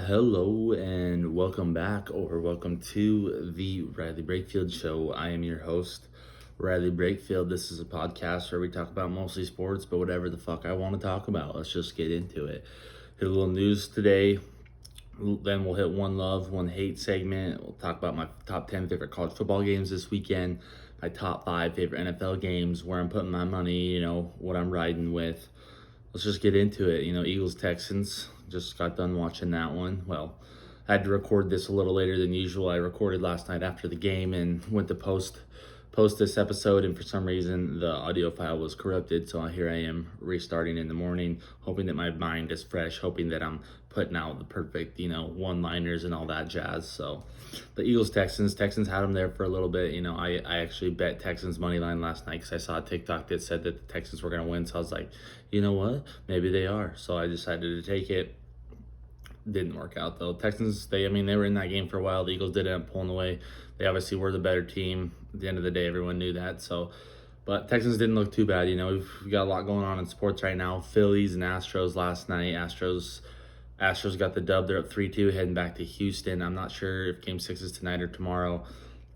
Hello and welcome back, or welcome to the Riley Brakefield Show. I am your host, Riley Brakefield. This is a podcast where we talk about mostly sports, but whatever the fuck I want to talk about. Let's just get into it. Hit a little news today, then we'll hit one love, one hate segment. We'll talk about my top 10 favorite college football games this weekend, my top 5 favorite NFL games, where I'm putting my money, what I'm riding with. Let's just get into it. Eagles Texans, just got done watching that one. Well, I had to record this a little later than usual. I recorded last night after the game and went to post this episode, and for some reason the audio file was corrupted, so here I am restarting in the morning, hoping that my mind is fresh, hoping that I'm putting out the perfect one-liners and all that jazz. So the Eagles Texans had them there for a little bit. I actually bet Texans money line last night because I saw a TikTok that said that the Texans were going to win, so I was like, you know what, maybe they are. So I decided to take it. Didn't work out though. Texans, they were in that game for a while. The Eagles did end up pulling away. They obviously were the better team. At the end of the day, everyone knew that. But Texans didn't look too bad. We've got a lot going on in sports right now. Phillies and Astros last night. Astros got the dub. They're up 3-2 heading back to Houston. I'm not sure if Game 6 is tonight or tomorrow.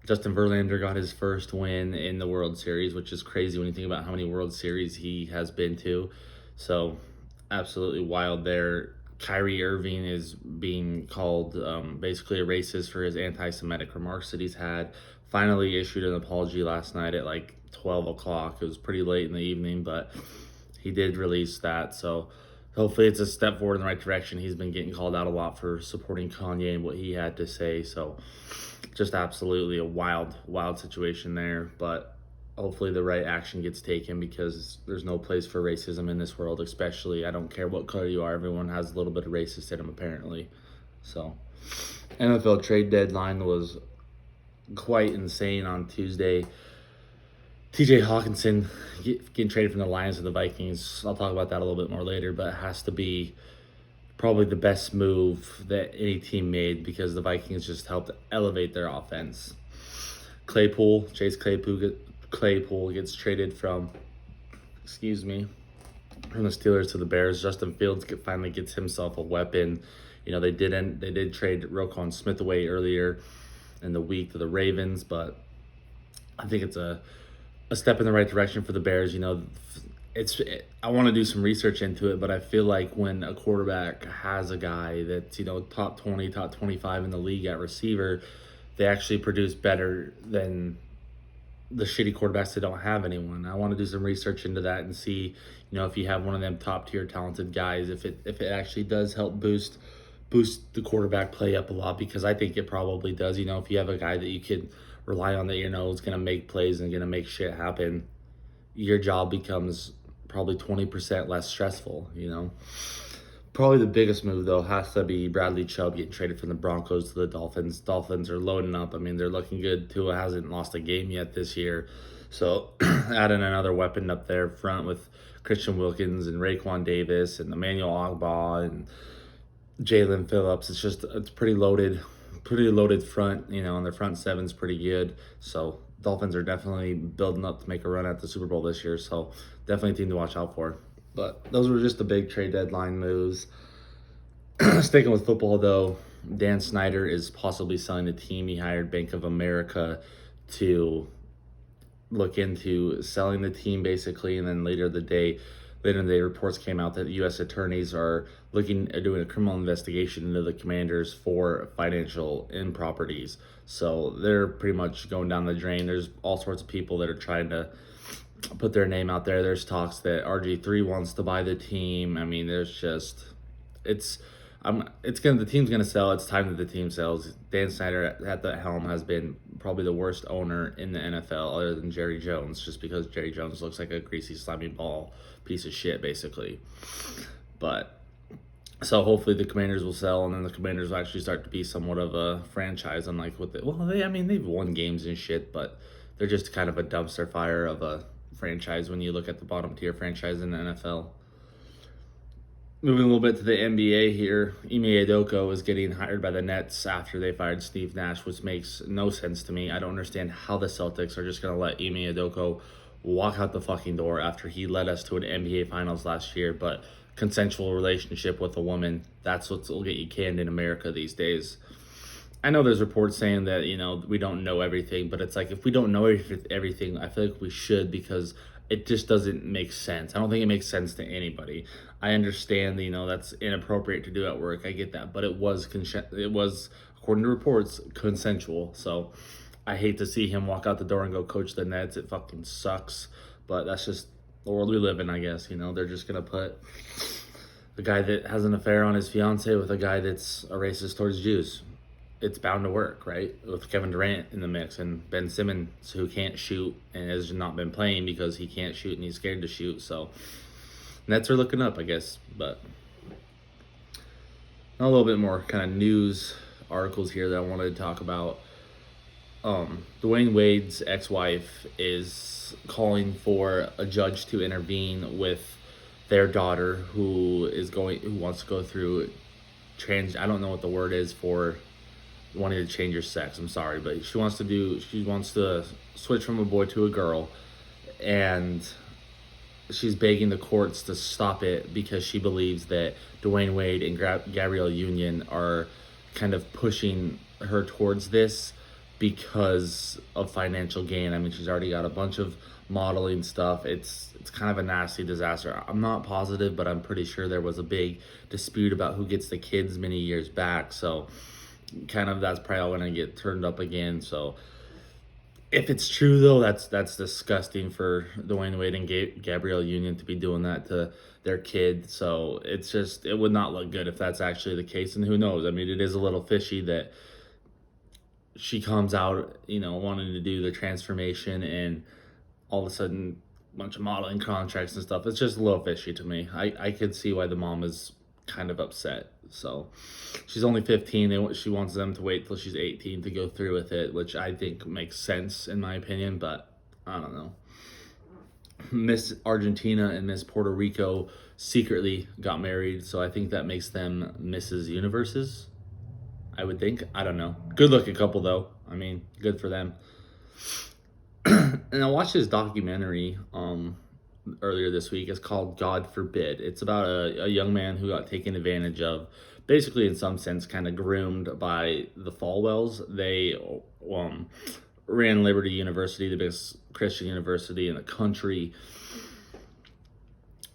Justin Verlander got his first win in the World Series, which is crazy when you think about how many World Series he has been to. So absolutely wild there. Kyrie Irving is being called basically a racist for his anti-Semitic remarks that he's had. Finally issued an apology last night at like 12 o'clock. It was pretty late in the evening, but he did release that. So hopefully it's a step forward in the right direction. He's been getting called out a lot for supporting Kanye and what he had to say. So just absolutely a wild situation there. But hopefully the right action gets taken, because there's no place for racism in this world, especially, I don't care what color you are, everyone has a little bit of racist in them apparently. So NFL trade deadline was quite insane on Tuesday. TJ Hawkinson getting traded from the Lions to the Vikings. I'll talk about that a little bit more later, but it has to be probably the best move that any team made, because the Vikings just helped elevate their offense. Chase Claypool gets traded from the Steelers to the Bears. Justin Fields finally gets himself a weapon. They did trade Roquan Smith away earlier in the week to the Ravens, but I think it's a step in the right direction for the Bears. I want to do some research into it, but I feel like when a quarterback has a guy that's top 20, top 25 in the league at receiver, they actually produce better than the shitty quarterbacks that don't have anyone. I want to do some research into that and see, if you have one of them top tier talented guys, if it actually does help boost the quarterback play up a lot, because I think it probably does. If you have a guy that you can rely on that is going to make plays and going to make shit happen, your job becomes probably 20% less stressful. Probably the biggest move, though, has to be Bradley Chubb getting traded from the Broncos to the Dolphins. Dolphins are loading up. They're looking good. Tua hasn't lost a game yet this year. So adding another weapon up there front with Christian Wilkins and Raekwon Davis and Emmanuel Ogbah and Jalen Phillips. It's pretty loaded front, and their front seven's pretty good. So Dolphins are definitely building up to make a run at the Super Bowl this year. So definitely a team to watch out for. But those were just the big trade deadline moves. Sticking with football, though, Dan Snyder is possibly selling the team. He hired Bank of America to look into selling the team, basically. And then later in the day, reports came out that U.S. attorneys are doing a criminal investigation into the Commanders for financial improprieties. So they're pretty much going down the drain. There's all sorts of people that are trying to put their name out there. There's talks that RG3 wants to buy the team. The team's gonna sell. It's time that the team sells. Dan Snyder at the helm has been probably the worst owner in the NFL, other than Jerry Jones, just because Jerry Jones looks like a greasy, slimy ball piece of shit, basically. But so hopefully the Commanders will sell, and then the Commanders will actually start to be somewhat of a franchise, unlike they've won games and shit, but they're just kind of a dumpster fire of a franchise when you look at the bottom tier franchise in the NFL. Moving a little bit to the NBA here, Ime Udoka is getting hired by the Nets after they fired Steve Nash, which makes no sense to me. I don't understand how the Celtics are just going to let Ime Udoka walk out the fucking door after he led us to an NBA Finals last year. But consensual relationship with a woman, that's what'll get you canned in America these days. I know there's reports saying that, we don't know everything, but it's like, if we don't know everything, I feel like we should, because it just doesn't make sense. I don't think it makes sense to anybody. I understand, that's inappropriate to do at work. I get that, but it was, according to reports, consensual. So I hate to see him walk out the door and go coach the Nets. It fucking sucks, but that's just the world we live in, I guess. They're just going to put the guy that has an affair on his fiance with a guy that's a racist towards Jews. It's bound to work, right? With Kevin Durant in the mix and Ben Simmons, who can't shoot and has not been playing because he can't shoot and he's scared to shoot. So Nets are looking up, I guess. But a little bit more kind of news articles here that I wanted to talk about. Dwayne Wade's ex-wife is calling for a judge to intervene with their daughter, who wants to go through I don't know what the word is for wanting to change your sex. I'm sorry, but she wants to switch from a boy to a girl, and she's begging the courts to stop it because she believes that Dwayne Wade and Gabrielle Union are kind of pushing her towards this because of financial gain. I mean, she's already got a bunch of modeling stuff. It's kind of a nasty disaster. I'm not positive, but I'm pretty sure there was a big dispute about who gets the kids many years back. So kind of that's probably all going to get turned up again. So if it's true, though, that's disgusting for Dwayne Wade and Gabrielle Union to be doing that to their kid. So it would not look good if that's actually the case. And who knows? I mean, it is a little fishy that she comes out, wanting to do the transformation, and all of a sudden a bunch of modeling contracts and stuff. It's just a little fishy to me. I could see why the mom is kind of upset. So she's only 15. She wants them to wait till she's 18 to go through with it, which I think makes sense in my opinion, but I don't know. Miss Argentina and Miss Puerto Rico secretly got married, so I think that makes them Mrs. Universes, I would think. I don't know. Good looking couple, though. I mean, good for them. And I watched this documentary earlier this week. It's called God Forbid. It's about a young man who got taken advantage of, basically in some sense kind of groomed by the Falwells. They ran Liberty University, the biggest Christian university in the country.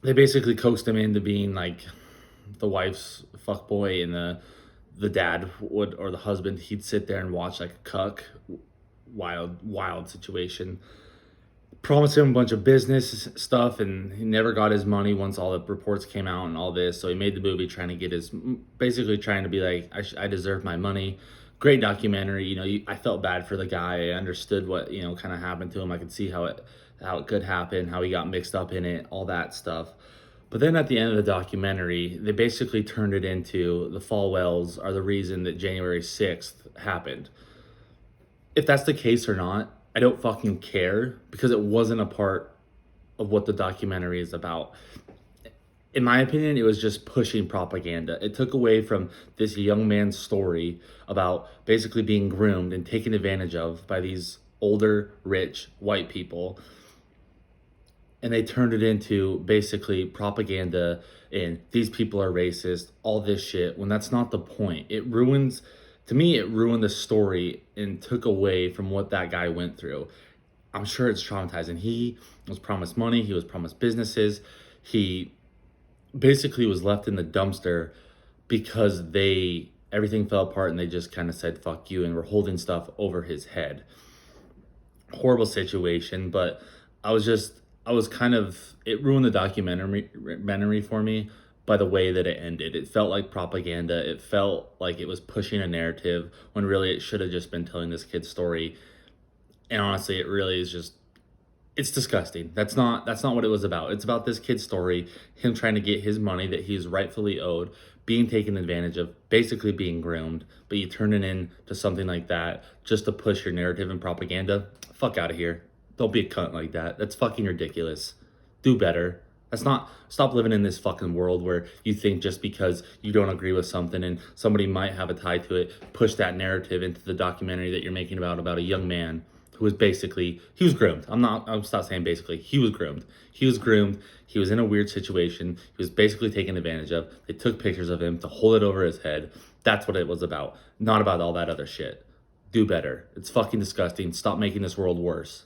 They basically coaxed him into being like the wife's fuckboy, and the dad would, or the husband, he'd sit there and watch like a cuck. Wild situation. Promised him a bunch of business stuff, and he never got his money once all the reports came out and all this. So he made the movie trying to get basically trying to be like, I deserve my money. Great documentary. I felt bad for the guy. I understood what, kind of happened to him. I could see how it could happen, how he got mixed up in it, all that stuff. But then at the end of the documentary, they basically turned it into the Falwells are the reason that January 6th happened. If that's the case or not, I don't fucking care, because it wasn't a part of what the documentary is about. In my opinion, it was just pushing propaganda. It took away from this young man's story about basically being groomed and taken advantage of by these older, rich, white people. And they turned it into basically propaganda and these people are racist, all this shit, when that's not the point. To me, it ruined the story and took away from what that guy went through. I'm sure it's traumatizing. He was promised money. He was promised businesses. He basically was left in the dumpster because everything fell apart and they just kind of said, fuck you, and were holding stuff over his head. Horrible situation, but it ruined the documentary for me by the way that it ended. It felt like propaganda. It felt like it was pushing a narrative when really it should have just been telling this kid's story. And honestly, it really is it's disgusting. That's not what it was about. It's about this kid's story, him trying to get his money that he's rightfully owed, being taken advantage of, basically being groomed, but you turn it into something like that just to push your narrative and propaganda. Fuck out of here. Don't be a cunt like that. That's fucking ridiculous. Do better. Stop living in this fucking world where you think just because you don't agree with something and somebody might have a tie to it, push that narrative into the documentary that you're making about a young man who was basically, he was groomed. I'm stop saying basically. He was groomed. He was groomed. He was in a weird situation. He was basically taken advantage of. They took pictures of him to hold it over his head. That's what it was about. Not about all that other shit. Do better. It's fucking disgusting. Stop making this world worse.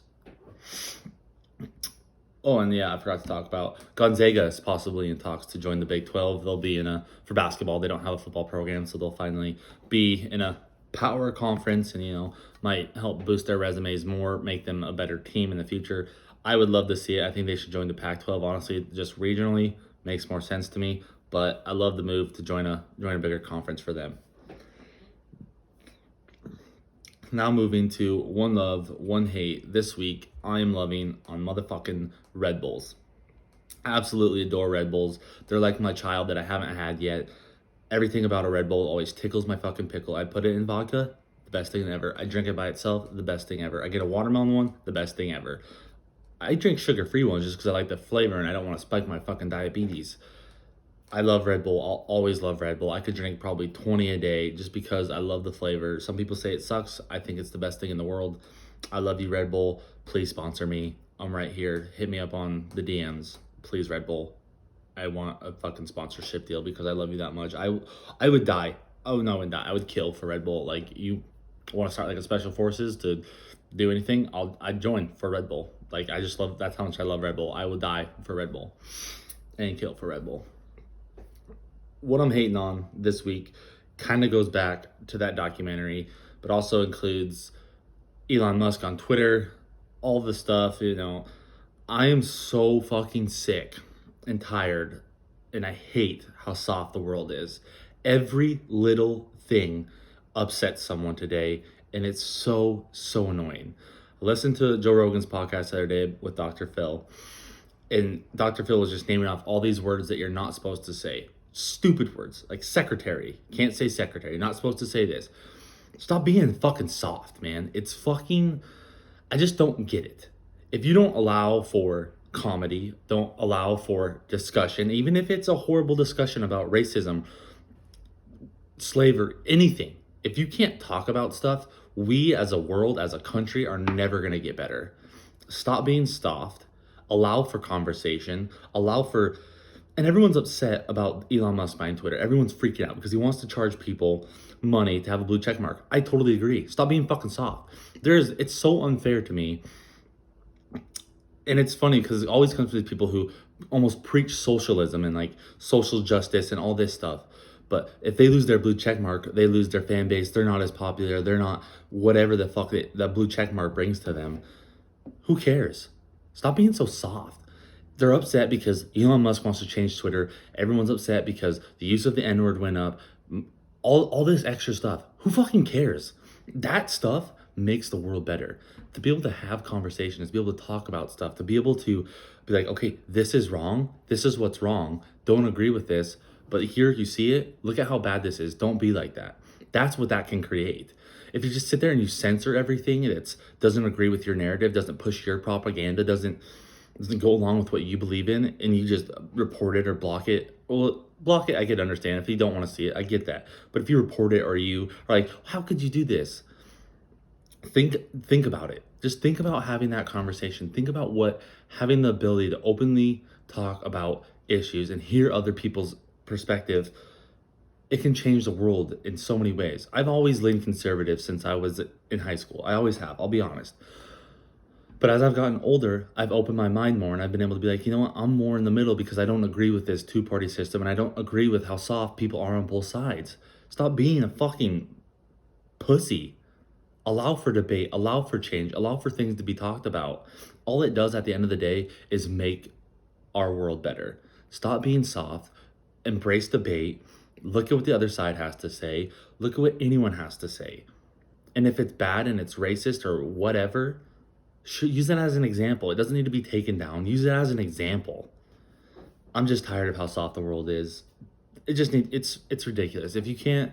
Oh, and yeah, I forgot to talk about Gonzaga is possibly in talks to join the Big 12. They'll be for basketball, they don't have a football program, so they'll finally be in a power conference and, might help boost their resumes more, make them a better team in the future. I would love to see it. I think they should join the Pac-12. Honestly, just regionally makes more sense to me, but I love the move to join a bigger conference for them. Now moving to one love, one hate. This week, I am loving on motherfucking Red Bulls. Absolutely adore Red Bulls. They're like my child that I haven't had yet. Everything about a Red Bull always tickles my fucking pickle. I put it in vodka, the best thing ever. I drink it by itself, the best thing ever. I get a watermelon one, the best thing ever. I drink sugar-free ones just because I like the flavor and I don't want to spike my fucking diabetes. I love Red Bull. I'll always love Red Bull. I could drink probably 20 a day just because I love the flavor. Some people say it sucks. I think it's the best thing in the world. I love you, Red Bull. Please sponsor me. I'm right here. Hit me up on the DMs. Please, Red Bull. I want a fucking sponsorship deal because I love you that much. I would die. Oh, no, I would die. I would kill for Red Bull. Like, you want to start like a special forces to do anything, I'd join for Red Bull. Like, I just love, that's how much I love Red Bull. I would die for Red Bull and kill for Red Bull. What I'm hating on this week kind of goes back to that documentary, but also includes Elon Musk on Twitter, all the stuff, I am so fucking sick and tired, and I hate how soft the world is. Every little thing upsets someone today, and it's so, so annoying. I listened to Joe Rogan's podcast the other day with Dr. Phil, and Dr. Phil was just naming off all these words that you're not supposed to say. Stupid words, like secretary. Can't say secretary. Not supposed to say this. Stop being fucking soft, man. It's fucking, I just don't get it. If you don't allow for comedy, don't allow for discussion, even if it's a horrible discussion about racism, slavery, anything, if you can't talk about stuff, we as a world, as a country, are never going to get better. Stop being soft. Allow for conversation. And everyone's upset about Elon Musk buying Twitter. Everyone's freaking out because he wants to charge people money to have a blue check mark. I totally agree. Stop being fucking soft. It's so unfair to me. And it's funny because it always comes with people who almost preach socialism and like social justice and all this stuff. But if they lose their blue check mark, they lose their fan base. They're not as popular. They're not whatever the fuck that blue check mark brings to them. Who cares? Stop being so soft. They're upset because Elon Musk wants to change Twitter. Everyone's upset because the use of the N-word went up. All this extra stuff. Who fucking cares? That stuff makes the world better. To be able to have conversations, to be able to talk about stuff, to be able to be like, okay, this is wrong. This is what's wrong. Don't agree with this. But here you see it. Look at how bad this is. Don't be like that. That's what that can create. If you just sit there and you censor everything that doesn't agree with your narrative, doesn't push your propaganda, doesn't go along with what you believe in, and you just report it or block it. Well, block it, I could understand. If you don't want to see it, I get that. But if you report it or you are like, how could you do this? Think about it. Just think about having that conversation. Think about having the ability to openly talk about issues and hear other people's perspective. It can change the world in so many ways. I've always leaned conservative since I was in high school. I always have, I'll be honest. But as I've gotten older, I've opened my mind more and I've been able to be like, you know what, I'm more in the middle because I don't agree with this two-party system and I don't agree with how soft people are on both sides. Stop being a fucking pussy. Allow for debate, allow for change, allow for things to be talked about. All it does at the end of the day is make our world better. Stop being soft, embrace debate, look at what the other side has to say, look at what anyone has to say. And if it's bad and it's racist or whatever, use it as an example. It doesn't need to be taken down. Use it as an example. I'm just tired of how soft the world is. It's ridiculous. If you can't,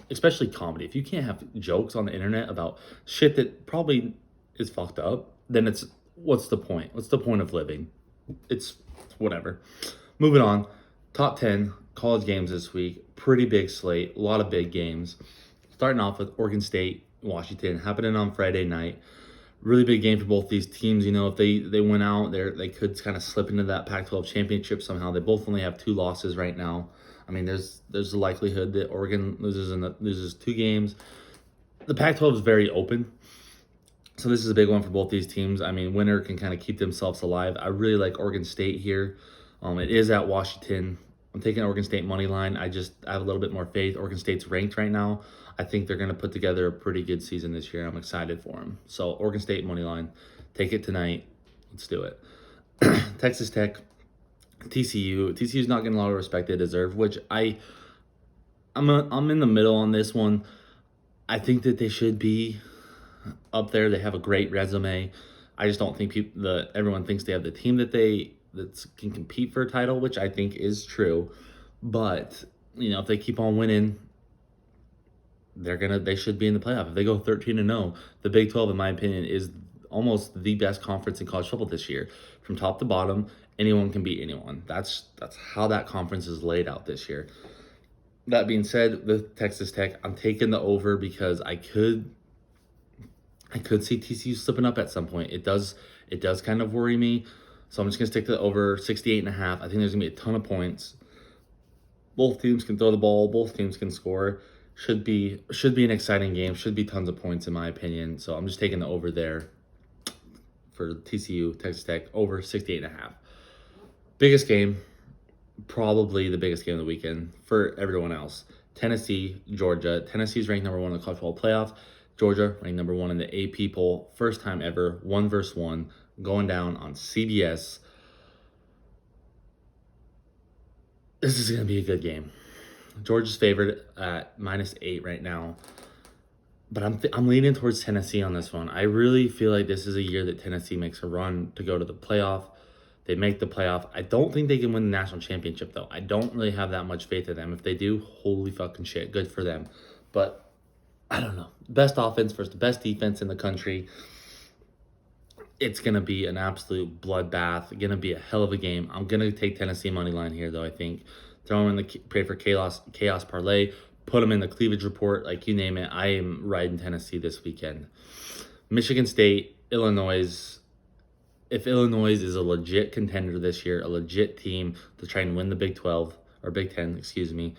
especially comedy, if you can't have jokes on the internet about shit that probably is fucked up, then what's the point? What's the point of living? It's whatever. Moving on. Top 10 college games this week. Pretty big slate. A lot of big games. Starting off with Oregon State, Washington, happening on Friday night. Really big game for both these teams. If they win out, they could kind of slip into that Pac-12 championship somehow. They both only have 2 losses right now. I mean, there's a likelihood that Oregon loses 2 games. The Pac-12 is very open, so this is a big one for both these teams. I mean, winner can kind of keep themselves alive. I really like Oregon State here. It is at Washington. I'm taking Oregon State money line. I have a little bit more faith. Oregon State's ranked right now. I think they're going to put together a pretty good season this year. I'm excited for them. So Oregon State money line. Take it tonight. Let's do it. Texas Tech, TCU. TCU's not getting a lot of respect they deserve, which I'm in the middle on this one. I think that they should be up there. They have a great resume. I just don't think everyone thinks they have the team that can compete for a title, which I think is true. But if they keep on winning, they should be in the playoff. If they go 13-0, the Big 12, in my opinion, is almost the best conference in college football this year. From top to bottom, anyone can beat anyone. That's how that conference is laid out this year. That being said, with Texas Tech, I'm taking the over because I could see TCU slipping up at some point. It does kind of worry me. So I'm just going to stick to the over 68.5. I think there's going to be a ton of points. Both teams can throw the ball. Both teams can score. Should be an exciting game. Should be tons of points in my opinion. So I'm just taking the over there for TCU, Texas Tech, over 68.5. Biggest game, probably the biggest game of the weekend for everyone else. Tennessee, Georgia. Tennessee's ranked number 1 in the college football playoff. Georgia ranked number 1 in the AP poll. First time ever, 1 versus 1, going down on CBS. This is going to be a good game. Georgia's favored at -8 right now. But I'm leaning towards Tennessee on this one. I really feel like this is a year that Tennessee makes a run to go to the playoff. They make the playoff. I don't think they can win the national championship, though. I don't really have that much faith in them. If they do, holy fucking shit, good for them. But I don't know. Best offense versus the best defense in the country. It's going to be an absolute bloodbath. Going to be a hell of a game. I'm going to take Tennessee money line here, though, I think. Throw them in the pray for chaos parlay. Put them in the cleavage report. Like, you name it. I am riding Tennessee this weekend. Michigan State, Illinois. If Illinois is a legit contender this year, a legit team to try and win the Big 12, or Big 10, excuse me,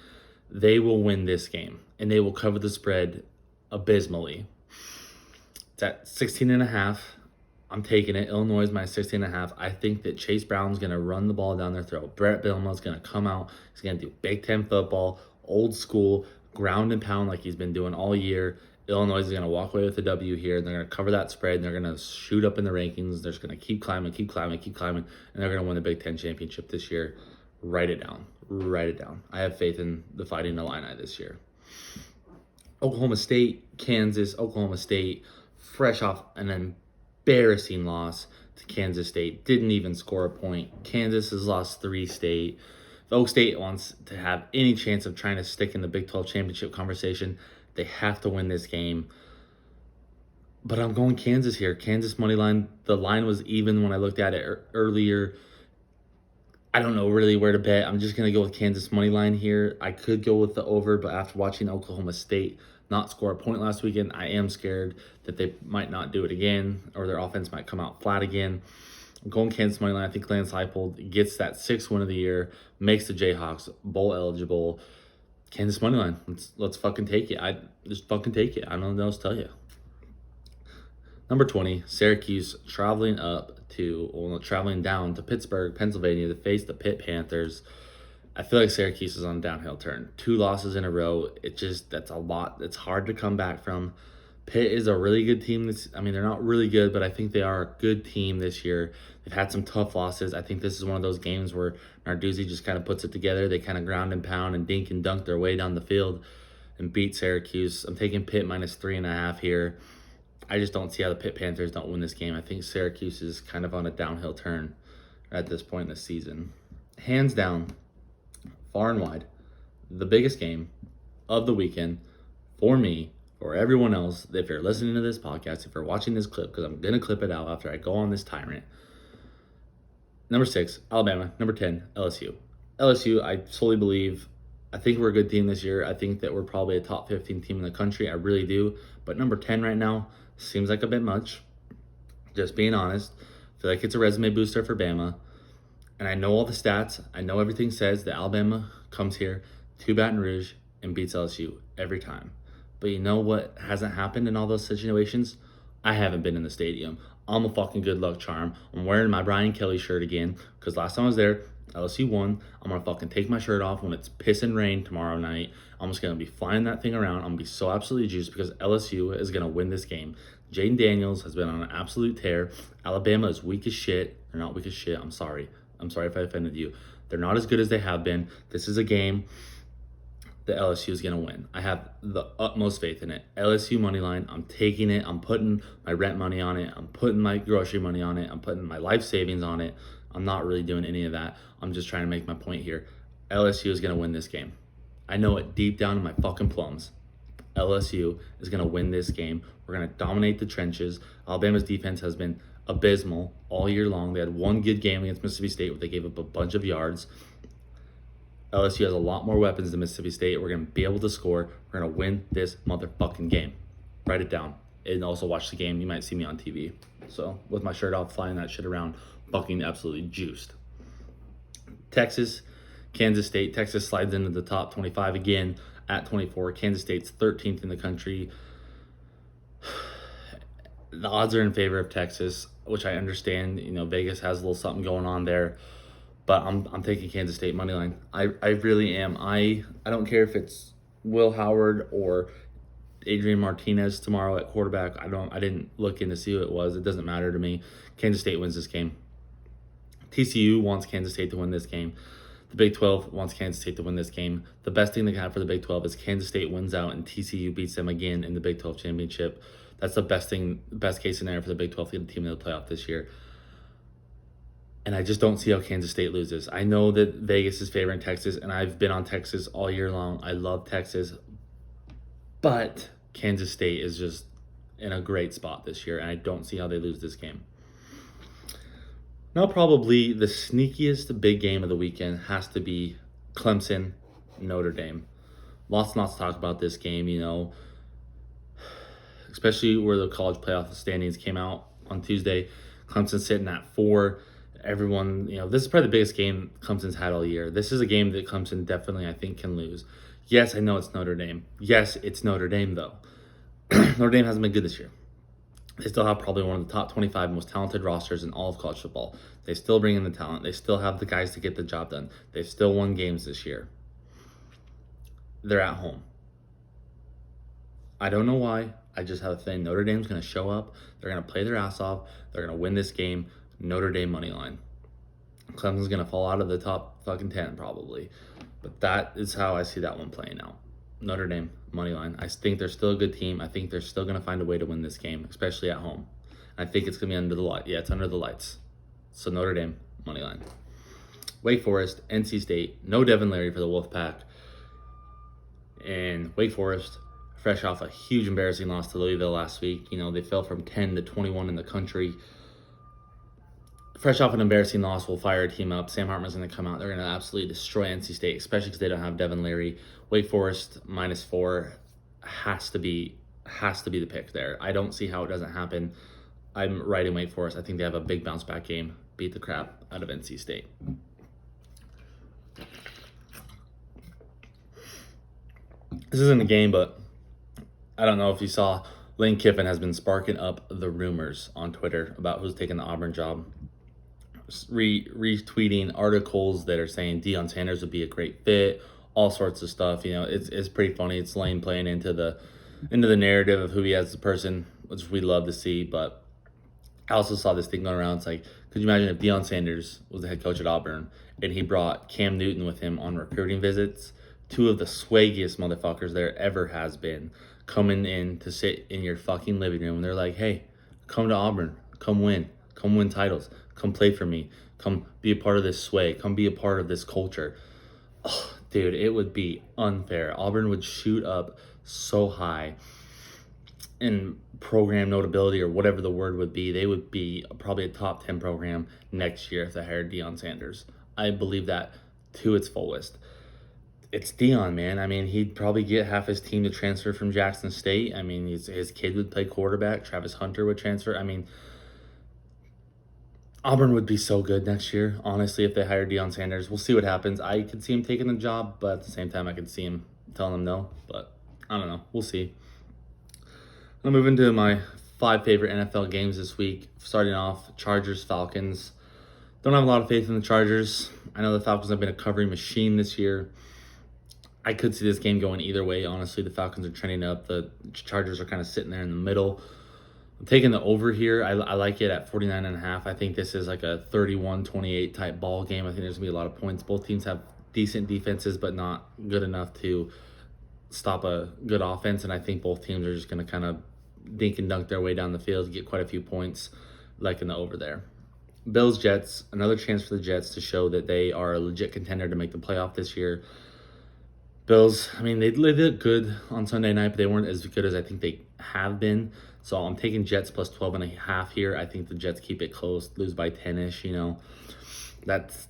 they will win this game. And they will cover the spread abysmally. It's at 16.5. I'm taking it. Illinois is minus 16.5. I think that Chase Brown's going to run the ball down their throat. Brett Bielema's going to come out. He's going to do Big Ten football, old school, ground and pound like he's been doing all year. Illinois is going to walk away with a W here. They're going to cover that spread, and they're going to shoot up in the rankings. They're just going to keep climbing, and they're going to win the Big Ten championship this year. Write it down. Write it down. I have faith in the Fighting Illini this year. Oklahoma State, Kansas. Oklahoma State, fresh off an embarrassing loss to Kansas State. Didn't even score a point. Kansas has lost 3 straight. If Oak State wants to have any chance of trying to stick in the Big 12 championship conversation, they have to win this game. But I'm going Kansas here. Kansas money line. The line was even when I looked at it earlier. I don't know really where to bet. I'm just going to go with Kansas money line here. I could go with the over, but after watching Oklahoma State not score a point last weekend, I am scared that they might not do it again, or their offense might come out flat again. I'm going Kansas money line. I think Lance Leipold gets that 6th win of the year, makes the Jayhawks bowl eligible. Kansas money line. Let's fucking take it. I just fucking take it. I don't know what else to tell you. Number 20, Syracuse traveling down to Pittsburgh, Pennsylvania to face the Pitt Panthers. I feel like Syracuse is on a downhill turn. 2 losses in a row. That's a lot. It's hard to come back from. Pitt is a really good team. They're not really good, but I think they are a good team this year. They've had some tough losses. I think this is one of those games where Narduzzi just kind of puts it together. They kind of ground and pound and dink and dunk their way down the field and beat Syracuse. I'm taking Pitt minus 3.5 here. I just don't see how the Pitt Panthers don't win this game. I think Syracuse is kind of on a downhill turn at this point in the season. Hands down, far and wide, the biggest game of the weekend for me, for everyone else. If you're listening to this podcast, if you're watching this clip, because I'm going to clip it out after I go on this tyrant. Number 6, Alabama. Number 10, LSU. LSU, I solely believe, I think we're a good team this year. I think that we're probably a top 15 team in the country. I really do. But number 10 right now seems like a bit much. Just being honest. I feel like it's a resume booster for Bama. And I know all the stats. I know everything says that Alabama comes here to Baton Rouge and beats LSU every time. But you know what hasn't happened in all those situations? I haven't been in the stadium. I'm a fucking good luck charm. I'm wearing my Brian Kelly shirt again because last time I was there, LSU won. I'm going to fucking take my shirt off when it's piss and rain tomorrow night. I'm just going to be flying that thing around. I'm going to be so absolutely juiced because LSU is going to win this game. Jaden Daniels has been on an absolute tear. Alabama is weak as shit. They're not weak as shit. I'm sorry. I'm sorry if I offended you. They're not as good as they have been. This is a game that LSU is going to win. I have the utmost faith in it. LSU money line, I'm taking it. I'm putting my rent money on it. I'm putting my grocery money on it. I'm putting my life savings on it. I'm not really doing any of that. I'm just trying to make my point here. LSU is going to win this game. I know it deep down in my fucking plums. LSU is going to win this game. We're going to dominate the trenches. Alabama's defense has been abysmal all year long. They had one good game against Mississippi State where they gave up a bunch of yards. LSU has a lot more weapons than Mississippi State. We're going to be able to score. We're going to win this motherfucking game. Write it down. And also watch the game. You might see me on TV. So, with my shirt off, flying that shit around, fucking absolutely juiced. Texas, Kansas State. Texas slides into the top 25 again at 24. Kansas State's 13th in the country. The odds are in favor of Texas, which I understand. You know, Vegas has a little something going on there. But I'm taking Kansas State money line. I really am. I don't care if it's Will Howard or Adrian Martinez tomorrow at quarterback. I didn't look in to see who it was. It doesn't matter to me. Kansas State wins this game. TCU wants Kansas State to win this game. The Big 12 wants Kansas State to win this game. The best thing they can have for the Big 12 is Kansas State wins out and TCU beats them again in the Big 12 championship. That's the best case scenario for the Big 12 to get the team in the playoff this year. And I just don't see how Kansas State loses. I know that Vegas is favoring Texas, and I've been on Texas all year long. I love Texas. But Kansas State is just in a great spot this year, and I don't see how they lose this game. Now, probably the sneakiest big game of the weekend has to be Clemson, Notre Dame. Lots and lots to talk about this game, you know, especially where the college playoff standings came out on Tuesday. Clemson sitting at 4. Everyone, you know, this is probably the biggest game Clemson's had all year. This is a game that Clemson definitely, I think, can lose. Yes, I know it's Notre Dame. Yes, it's Notre Dame, though. Notre Dame hasn't been good this year. They still have probably one of the top 25 most talented rosters in all of college football. They still bring in the talent. They still have the guys to get the job done. They've still won games this year. They're at home. I don't know why. I just have a feeling Notre Dame's going to show up. They're going to play their ass off. They're going to win this game. Notre Dame money line. Clemson's going to fall out of the top fucking 10 probably. But that is how I see that one playing out. Notre Dame money line. I think they're still a good team. I think they're still going to find a way to win this game, especially at home. I think it's going to be under the light. Yeah, it's under the lights. So Notre Dame money line. Wake Forest, NC State. No Devin Leary for the Wolfpack. And Wake Forest, fresh off a huge embarrassing loss to Louisville last week. You know, they fell from 10 to 21 in the country. Fresh off an embarrassing loss, we'll fire a team up. Sam Hartman's going to come out. They're going to absolutely destroy NC State, especially because they don't have Devin Leary. Wake Forest -4 has to be the pick there. I don't see how it doesn't happen. I'm riding Wake Forest. I think they have a big bounce back game. Beat the crap out of NC State. This isn't a game, but I don't know if you saw, Lane Kiffin has been sparking up the rumors on Twitter about who's taking the Auburn job. Retweeting articles that are saying Deion Sanders would be a great fit, all sorts of stuff. You know, it's pretty funny. It's Lane playing into the narrative of who he has as a person, which we love to see. But I also saw this thing going around. It's like, could you imagine if Deion Sanders was the head coach at Auburn and he brought Cam Newton with him on recruiting visits? Two of the swaggiest motherfuckers there ever has been coming in to sit in your fucking living room. And they're like, hey, come to Auburn. Come win titles. Come play for me. Come be a part of this sway. Come be a part of this culture. Oh, dude, it would be unfair. Auburn would shoot up so high in program notability or whatever the word would be. They would be probably a top 10 program next year if they hired Deion Sanders. I believe that to its fullest. It's Deion, man. I mean, he'd probably get half his team to transfer from Jackson State. I mean, his kid would play quarterback. Travis Hunter would transfer. I mean, Auburn would be so good next year, honestly, if they hire Deion Sanders. We'll see what happens. I could see him taking the job, but at the same time, I could see him telling him no. But I don't know. We'll see. I'll move into my 5 favorite NFL games this week. Starting off, Chargers, Falcons. Don't have a lot of faith in the Chargers. I know the Falcons have been a covering machine this year. I could see this game going either way. Honestly, the Falcons are trending up. The Chargers are kind of sitting there in the middle. I'm taking the over here. I like it at 49.5. I think this is like a 31-28 type ball game. I think there's going to be a lot of points. Both teams have decent defenses, but not good enough to stop a good offense. And I think both teams are just going to kind of dink and dunk their way down the field, get quite a few points, like in the over there. Bills, Jets, another chance for the Jets to show that they are a legit contender to make the playoff this year. Bills, I mean, they did good on Sunday night, but they weren't as good as I think they have been. So I'm taking Jets plus 12.5 here. I think the Jets keep it close, lose by 10-ish, That's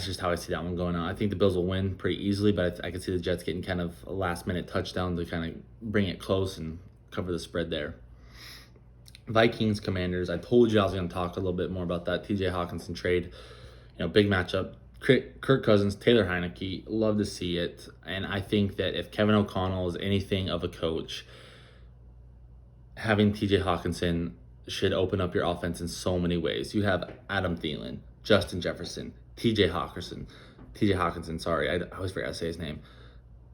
just how I see that one going on. I think the Bills will win pretty easily, but I could see the Jets getting kind of a last-minute touchdown to kind of bring it close and cover the spread there. Vikings, Commanders. I told you I was going to talk a little bit more about that TJ Hawkinson trade. Big matchup. Kirk Cousins, Taylor Heineke, love to see it. And I think that if Kevin O'Connell is anything of a coach, having TJ Hawkinson should open up your offense in so many ways. You have Adam Thielen, Justin Jefferson, TJ Hawkinson, sorry, I always forget to say his name.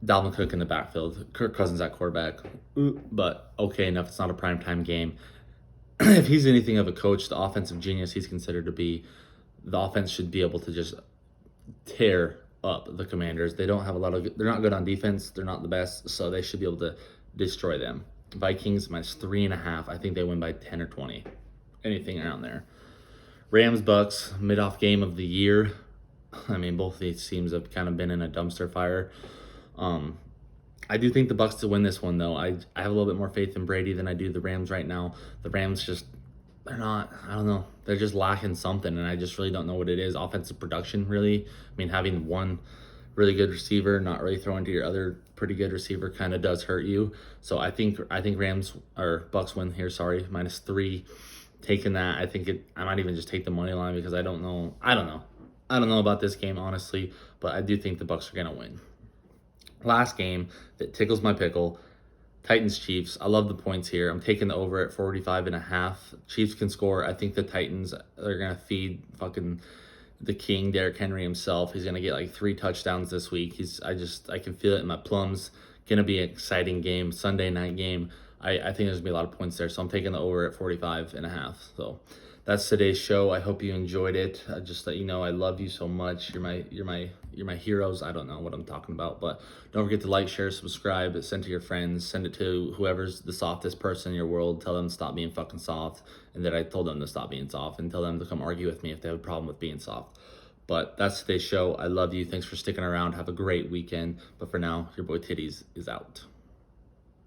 Dalvin Cook in the backfield, Kirk Cousins at quarterback. But okay enough, it's not a primetime game. If he's anything of a coach, the offensive genius he's considered to be, the offense should be able to just tear up the Commanders. They're not good on defense. They're not the best, so they should be able to destroy them. Vikings minus 3.5. I think they win by 10 or 20. Anything around there. Rams, Bucks, mid-off game of the year. I mean, both of these teams have kind of been in a dumpster fire. I do think the Bucks to win this one, though. I have a little bit more faith in Brady than I do the Rams right now. The Rams they're not, I don't know. They're just lacking something, and I just really don't know what it is. Offensive production, really. I mean, having one really good receiver, not really throwing to your other pretty good receiver kind of does hurt you. So I think Rams or Bucks win here, sorry, minus 3. Taking that, I might even just take the money line because I don't know about this game, honestly, but I do think the Bucks are going to win. Last game that tickles my pickle, Titans, Chiefs. I love the points here. I'm taking the over at 45.5. Chiefs can score. I think the Titans are going to feed fucking the king, Derrick Henry himself. He's going to get like 3 touchdowns this week. I can feel it in my plums. Going to be an exciting game, Sunday night game. I think there's going to be a lot of points there. So I'm taking the over at 45.5. So that's today's show. I hope you enjoyed it. Just let you know I love you so much. You're my heroes. I don't know what I'm talking about, but don't forget to like, share, subscribe, send to your friends, send it to whoever's the softest person in your world. Tell them to stop being fucking soft, and that I told them to stop being soft, and tell them to come argue with me if they have a problem with being soft. But that's today's show. I love you. Thanks for sticking around. Have a great weekend. But for now, your boy Titties is out.